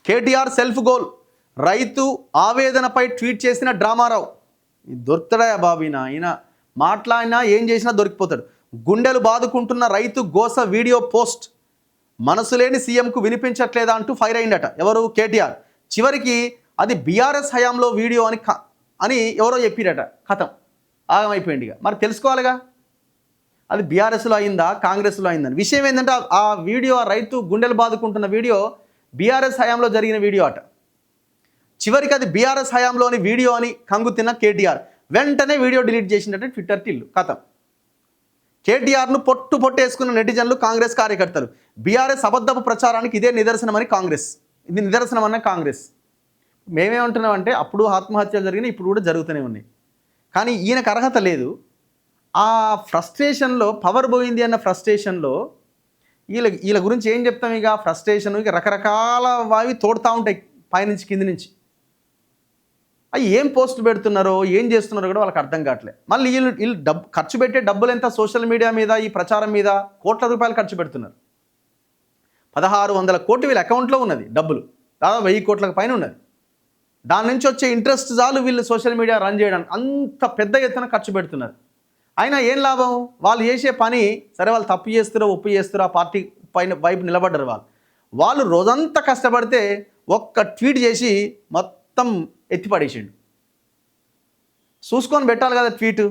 KTR self goal, రైతు ఆవేదనపై tweet చేసిన డ్రామారావు. దొరుకుతాడా బాబు ఈయన మాట్లాడినా ఏం చేసినా దొరికిపోతాడు. గుండెలు బాదుకుంటున్న రైతు గోస వీడియో పోస్ట్, మనసు లేని సీఎంకు వినిపించట్లేదా అంటూ ఫైర్ అయిందట. ఎవరు? కేటీఆర్. చివరికి అది బీఆర్ఎస్ హయాంలో వీడియో అని ఎవరో చెప్పిరట. కథం ఆగమైపోయింది. మరి తెలుసుకోవాలిగా అది బీఆర్ఎస్లో అయిందా కాంగ్రెస్లో అయిందని. విషయం ఏంటంటే ఆ వీడియో, ఆ రైతు గుండెలు బాదుకుంటున్న వీడియో బీఆర్ఎస్ హయాంలో జరిగిన వీడియో అట. చివరికి అది బీఆర్ఎస్ హయాంలోని వీడియో అని కంగుతిన్న కేటీఆర్ వెంటనే వీడియో డిలీట్ చేసిందట ట్విట్టర్ టిల్లు. కథం. కేటీఆర్ను పొట్టేసుకున్న నెటిజన్లు, కాంగ్రెస్ కార్యకర్తలు. బీఆర్ఎస్ అబద్ధపు ప్రచారానికి ఇదే నిదర్శనమని కాంగ్రెస్. ఇది నిదర్శనమన్న కాంగ్రెస్. మేమేమంటున్నామంటే అప్పుడు ఆత్మహత్యలు జరిగినాయి, ఇప్పుడు కూడా జరుగుతూనే ఉన్నాయి. కానీ ఈయనకు అర్హత లేదు. ఆ ఫ్రస్ట్రేషన్లో, పవర్ పోయింది అన్న ఫ్రస్ట్రేషన్లో వీళ్ళ గురించి ఏం చెప్తాం? ఇక ఫ్రస్ట్రేషన్ ఇక రకరకాల వావి తోడుతూ ఉంటాయి పైనుంచి కింది నుంచి. అవి ఏం పోస్టులు పెడుతున్నారో ఏం చేస్తున్నారో కూడా వాళ్ళకి అర్థం కావట్లేదు. మళ్ళీ వీళ్ళు ఖర్చు పెట్టే డబ్బులు ఎంత? సోషల్ మీడియా మీద, ఈ ప్రచారం మీద కోట్ల రూపాయలు ఖర్చు పెడుతున్నారు. 1600 కోట్లు వీళ్ళ అకౌంట్లో ఉన్నది డబ్బులు, దాదాపు 1000 కోట్లకు పైన ఉన్నది. దాని నుంచి వచ్చే ఇంట్రెస్ట్ చాలు వీళ్ళు సోషల్ మీడియా రన్ చేయడానికి. అంత పెద్ద ఎత్తున ఖర్చు పెడుతున్నారు. అయినా ఏం లాభం? వాళ్ళు చేసే పని సరే, వాళ్ళు తప్పు చేస్తారో ఒప్పు చేస్తారో ఆ పార్టీ పైన వైపు నిలబడ్డారు. వాళ్ళు రోజంతా కష్టపడితే ఒక్క ట్వీట్ చేసి మొత్తం ఎత్తిపడేసిండు. చూసుకొని పెట్టాలి కదా ట్వీటు.